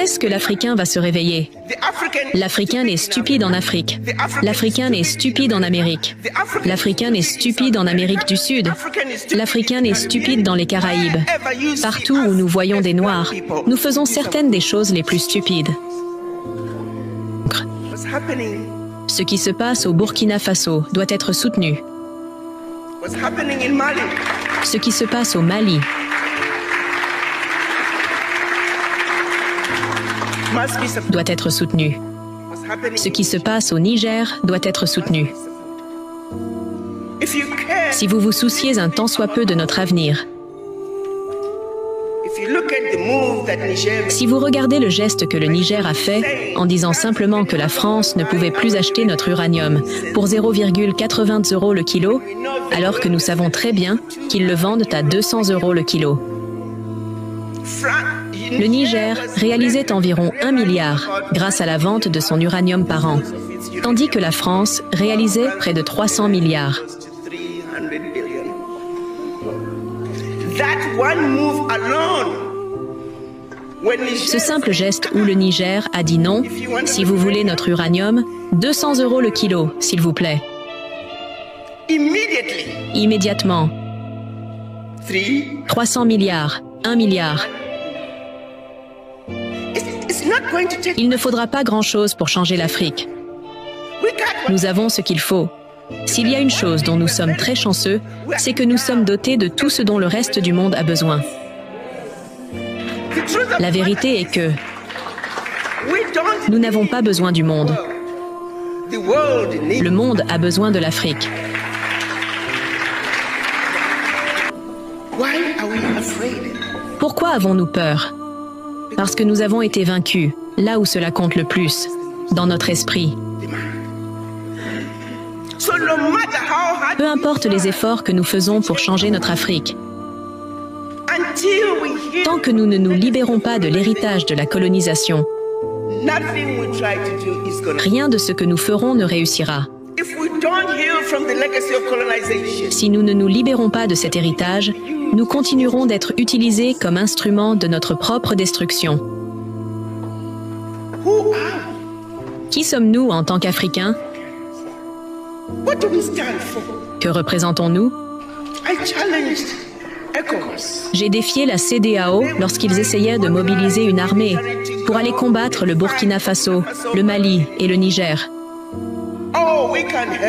est-ce que l'Africain va se réveiller? L'Africain est stupide en Afrique. L'Africain est stupide en Amérique. L'Africain est stupide en Amérique du Sud. L'Africain est stupide dans les Caraïbes. Partout où nous voyons des Noirs, nous faisons certaines des choses les plus stupides. Ce qui se passe au Burkina Faso doit être soutenu. Ce qui se passe au Mali doit être soutenu. Ce qui se passe au Niger doit être soutenu. Si vous vous souciez un tant soit peu de notre avenir, si vous regardez le geste que le Niger a fait en disant simplement que la France ne pouvait plus acheter notre uranium pour 0,80 € le kilo, alors que nous savons très bien qu'ils le vendent à 200 € le kilo. Le Niger réalisait environ 1 milliard grâce à la vente de son uranium par an, tandis que la France réalisait près de 300 milliards. Ce simple geste où le Niger a dit non, si vous voulez notre uranium, 200 € le kilo, s'il vous plaît. Immédiatement. 300 milliards, 1 milliard. Il ne faudra pas grand-chose pour changer l'Afrique. Nous avons ce qu'il faut. S'il y a une chose dont nous sommes très chanceux, c'est que nous sommes dotés de tout ce dont le reste du monde a besoin. La vérité est que nous n'avons pas besoin du monde. Le monde a besoin de l'Afrique. Pourquoi avons-nous peur? Parce que nous avons été vaincus, là où cela compte le plus, dans notre esprit. Peu importe les efforts que nous faisons pour changer notre Afrique, tant que nous ne nous libérons pas de l'héritage de la colonisation, rien de ce que nous ferons ne réussira. Si nous ne nous libérons pas de cet héritage, nous continuerons d'être utilisés comme instruments de notre propre destruction. Qui sommes-nous en tant qu'Africains? Que représentons-nous? J'ai défié la CEDEAO lorsqu'ils essayaient de mobiliser une armée pour aller combattre le Burkina Faso, le Mali et le Niger.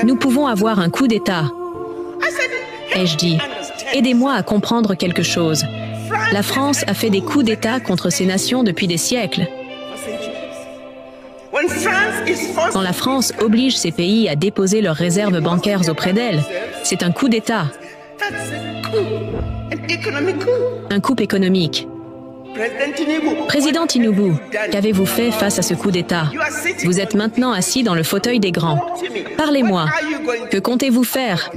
Nous pouvons avoir un coup d'État. Ai-je dit, aidez-moi à comprendre quelque chose. La France a fait des coups d'État contre ces nations depuis des siècles. Quand la France oblige ces pays à déposer leurs réserves bancaires auprès d'elle, c'est un coup d'État. Un coup économique. Président Tinubu, qu'avez-vous fait face à ce coup d'État? Vous êtes maintenant assis dans le fauteuil des grands. Parlez-moi. Que comptez-vous faire?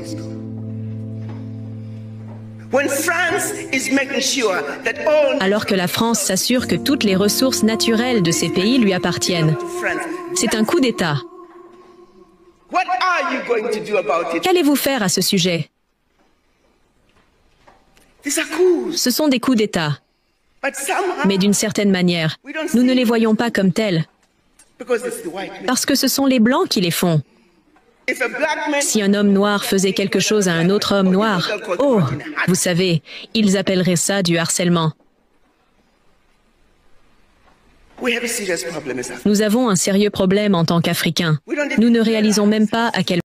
Alors que la France s'assure que toutes les ressources naturelles de ces pays lui appartiennent. C'est un coup d'État. Qu'allez-vous faire à ce sujet? Ce sont des coups d'État. Mais d'une certaine manière, nous ne les voyons pas comme tels. Parce que ce sont les Blancs qui les font. Si un homme noir faisait quelque chose à un autre homme noir, oh, vous savez, ils appelleraient ça du harcèlement. Nous avons un sérieux problème en tant qu'Africains. Nous ne réalisons même pas à quel